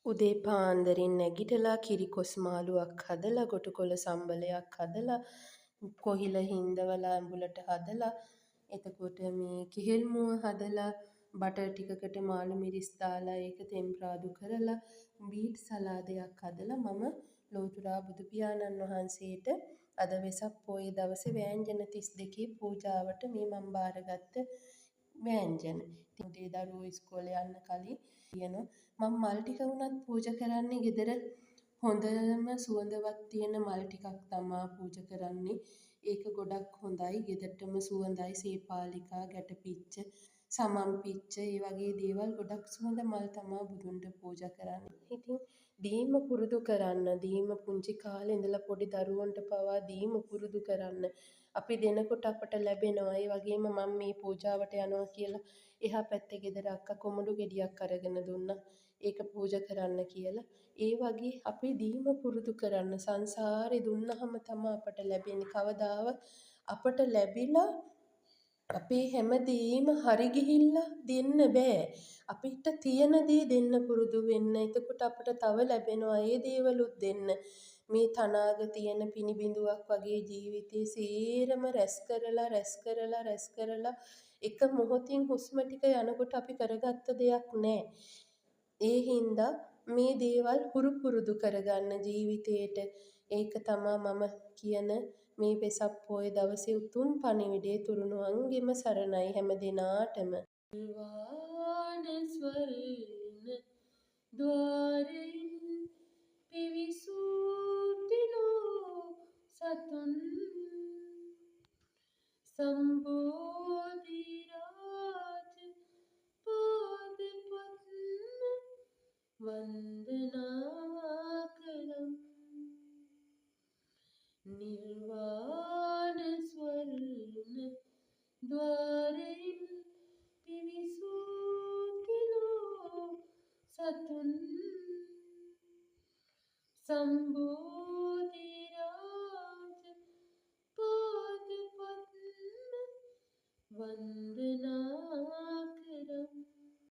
උදේ පාන්දරින් නැගිටලා කිරිකොස් මාළුවක් හදලා ගොටුකොළ සම්බලයක් හදලා කොහිල හින්දවලා ඇඹුලට හදලා එතකොට මේ කෙහෙල් මුව හදලා බටර් ටිකකට මාළු මිරිස් දාලා ඒක තෙම්පරාදු කරලා බීට් සලාදයක් හදලා මම ලෝතුරා බුදු පියාණන් වහන්සේට අද වෙසක් පොයේ දවසේ වෑංජන 32 පූජාවට මේ මම බාරගත්ත වෑංජන. ඉතින් උදේ දරුවෝ ඉස්කෝලේ යන්න කලින් කියනවා මම මල් ටික වුණත් පූජා කරන්නේ ගෙදර හොඳම සුවඳවත් තියෙන මල් ටිකක් තමා පූජා කරන්නේ. ඒක ගොඩක් හොඳයි. ගෙදරටම සුවඳයි. සේපාලිකා, ගැටපිච්ච, සමන් පිච්ච, ඒ වගේ දේවල් ගොඩක් සුවඳ මල් තමා බුදුන්ට පූජා කරන්නේ. ඉතින් දීම පුරුදු කරන්න. දීම පුංචි කාලේ ඉඳලා පොඩි දරුවන්ට පවා දීම පුරුදු කරන්න. අපි දෙනකොට අපට ලැබෙනවා. ඒ වගේම මම මේ පූජාවට යනවා කියලා එහා පැත්තේ ගෙදර අක්කා කොමඩු ගෙඩියක් අරගෙන දුන්නා. ඒක පූජා කරන්න කියලා. ඒ වගේ අපි දීම පුරුදු කරන්න. සංසාරේ දුන්නහම තමයි අපට ලැබෙන්නේ. කවදාවත් අපට ලැබිලා අපේ හැමදේම හරි ගිහිල්ලා දෙන්න බෑ. අපිට තියෙන දේ දෙන්න පුරුදු වෙන්න. එතකොට අපට තව ලැබෙනවා ඒ දේවලුත් දෙන්න. මේ තනාග තියෙන පිනිබිඳුවක් වගේ ජීවිතේ සේරම රැස් කරලා එක මොහොතින් හුස්ම ටික යනකොට අපි කරගත්ත දෙයක් නෑ. ඒ හින්දා මේ දේවල් පුරුදු කරගන්න ජීවිතේට. ඒක තමා මම කියන මේ වෙසක් පොය දවසේ උතුම් පණිවිඩය තුරුණුවන්ගෙම සරණයි හැම දිනාටම. නිර්වාණ ස්වර්ණ ద్వාරයෙන් පිවිසූතිලෝ සතුන් සම්බෝධි රාජ පාද පද්ම වන්දනා කරම්. නිර්වාණ ස්වර්ණ ద్వාරයෙන් පිවිසූතිලෝ සතුන් සම්බෝධි රාජ පාද පද්ම වන්දනා